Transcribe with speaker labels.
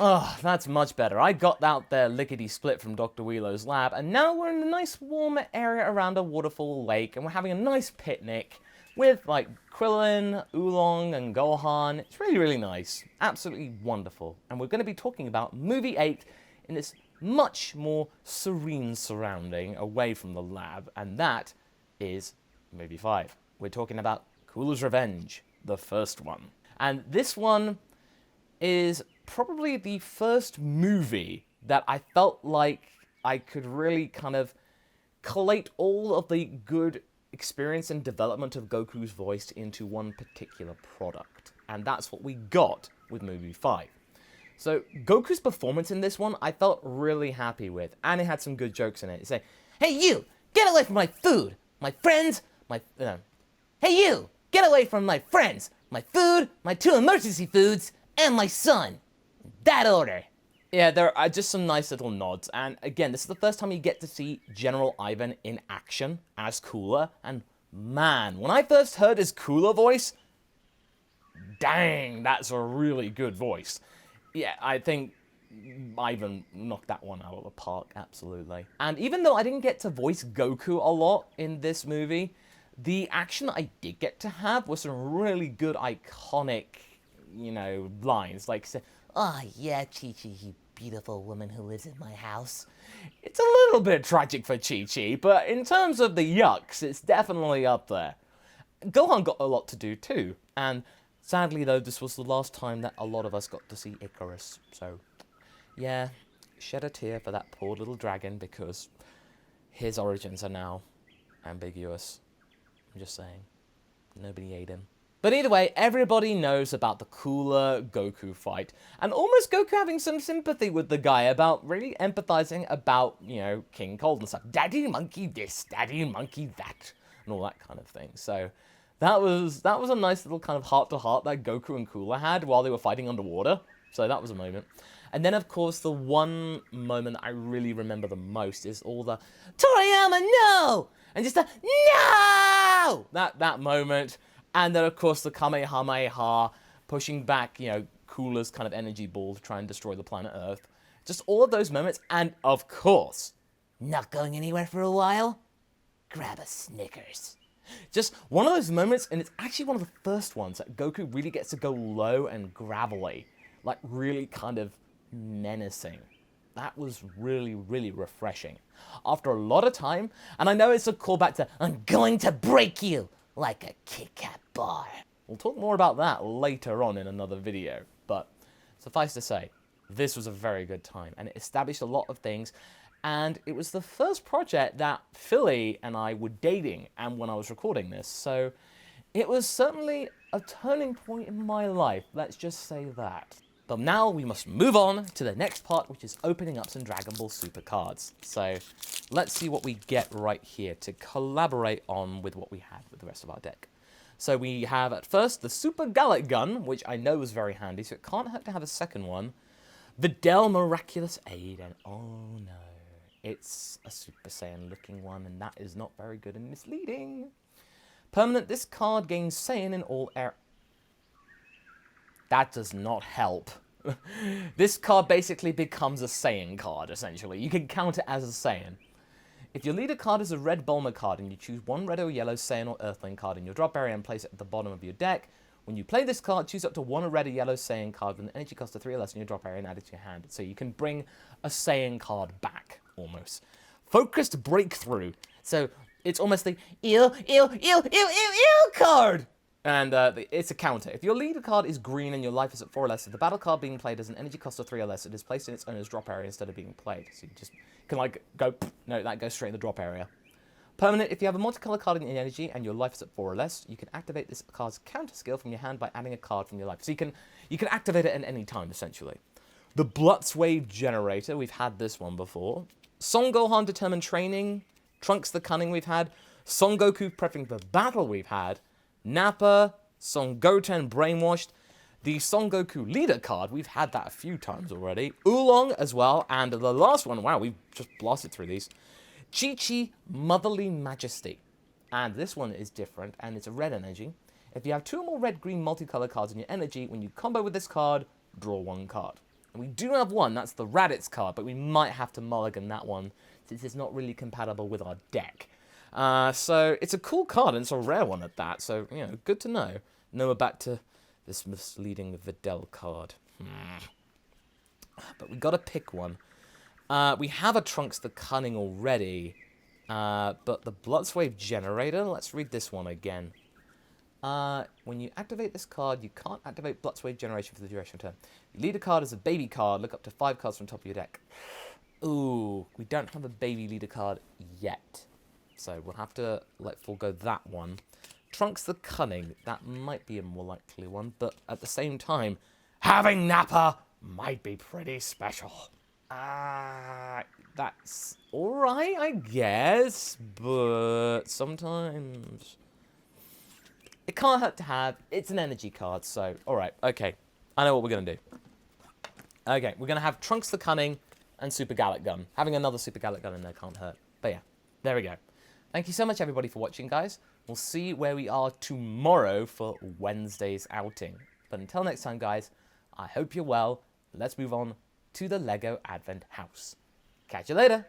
Speaker 1: Oh, that's much better. I got out there lickety-split from Dr. Wheelo's lab, and now we're in a nice warm area around a waterfall lake, and we're having a nice picnic with, like, Krillin, Oolong, and Gohan. It's really, really nice. Absolutely wonderful. And we're going to be talking about Movie 8 in this much more serene surrounding away from the lab, and that is Movie 5. We're talking about Cooler's Revenge, the first one. And this one is probably the first movie that I felt like I could really kind of collate all of the good experience and development of Goku's voice into one particular product. And that's what we got with Movie 5. So Goku's performance in this one, I felt really happy with, and it had some good jokes in it. It's like, hey you, get away from my food, my friends, hey you, get away from my friends, my food, my 2 emergency foods, and my son. That order. Yeah, there are just some nice little nods, and again, this is the first time you get to see General Ivan in action as Cooler, and man, when I first heard his Cooler voice, dang, that's a really good voice. Yeah, I think Ivan knocked that one out of the park, absolutely. And even though I didn't get to voice Goku a lot in this movie, the action I did get to have was some really good, iconic, lines, like, "Oh yeah, Chi-Chi, you beautiful woman who lives in my house." It's a little bit tragic for Chi-Chi, but in terms of the yucks, it's definitely up there. Gohan got a lot to do too, and sadly though, this was the last time that a lot of us got to see Icarus, so yeah, shed a tear for that poor little dragon, because his origins are now ambiguous. I'm just saying, nobody ate him. But either way, everybody knows about the Cooler Goku fight, and almost Goku having some sympathy with the guy about really empathizing about, King Cold and stuff. Daddy monkey this, daddy monkey that, and all that kind of thing. So that was a nice little kind of heart-to-heart that Goku and Cooler had while they were fighting underwater. So that was a moment. And then, of course, the one moment that I really remember the most is all the Toriyama, no! And just the no! That moment. And then, of course, the Kamehameha pushing back, Cooler's kind of energy ball to try and destroy the planet Earth. Just all of those moments. And, of course, not going anywhere for a while? Grab a Snickers. Just one of those moments, and it's actually one of the first ones that Goku really gets to go low and gravelly. Like, really kind of menacing. That was really, really refreshing. After a lot of time, and I know it's a callback to, I'm going to break you like a Kit Kat bar. We'll talk more about that later on in another video, but suffice to say, this was a very good time, and it established a lot of things, and it was the first project that Philly and I were dating, and when I was recording this, so it was certainly a turning point in my life, let's just say that. But now we must move on to the next part, which is opening up some Dragon Ball Super cards. So let's see what we get right here to collaborate on with what we had with the rest of our deck. So we have at first the Super Gallic Gun, which I know is very handy, so it can't hurt to have a second one. Videl Miraculous Aid, and oh no, it's a Super Saiyan looking one, and that is not very good and misleading. Permanent, this card gains Saiyan in all air. That does not help. This card basically becomes a Saiyan card, essentially. You can count it as a Saiyan. If your leader card is a red Bulma card and you choose one red or yellow Saiyan or Earthling card in your drop area and place it at the bottom of your deck, when you play this card, choose up to one red or yellow Saiyan card with an energy cost of 3 or less in your drop area and add it to your hand. So you can bring a Saiyan card back, almost. Focused Breakthrough. So it's almost the ew card! And it's a counter. If your leader card is green and your life is at 4 or less, if the battle card being played has an energy cost of 3 or less, it is placed in its owner's drop area instead of being played. So you just can go, no, that goes straight in the drop area. Permanent, if you have a multicolour card in your energy and your life is at 4 or less, you can activate this card's counter skill from your hand by adding a card from your life. So you can activate it at any time, essentially. The Blutz Wave Generator, we've had this one before. Son Gohan Determined Training. Trunks the Cunning, we've had. Son Goku Prepping for Battle, we've had. Nappa, Son Goten Brainwashed, the Son Goku Leader card, we've had that a few times already, Oolong as well, and the last one, wow, we've just blasted through these, Chi-Chi Motherly Majesty, and this one is different, and it's a red energy. If you have 2 or more red-green multicolor cards in your energy, when you combo with this card, draw 1 card. We do have one, that's the Raditz card, but we might have to mulligan that one since it's not really compatible with our deck. So it's a cool card, and it's a rare one at that, so, you know, good to know. Now we're back to this misleading Videl card. But we gotta pick one. We have a Trunks the Cunning already, but the Bloodswave Generator, let's read this one again. When you activate this card, you can't activate Bloodswave Generation for the duration of turn. You lead a card as a baby card, look up to 5 cards from top of your deck. Ooh, we don't have a baby leader card yet. So we'll have to forego that one. Trunks the Cunning, that might be a more likely one, but at the same time, having Nappa might be pretty special. That's alright, I guess, but sometimes it can't hurt to have. It's an energy card, so alright, okay. I know what we're going to do. Okay, we're going to have Trunks the Cunning and Super Gallic Gun. Having another Super Gallic Gun in there can't hurt. But yeah, there we go. Thank you so much, everybody, for watching, guys. We'll see where we are tomorrow for Wednesday's outing. But until next time, guys, I hope you're well. Let's move on to the LEGO Advent House. Catch you later.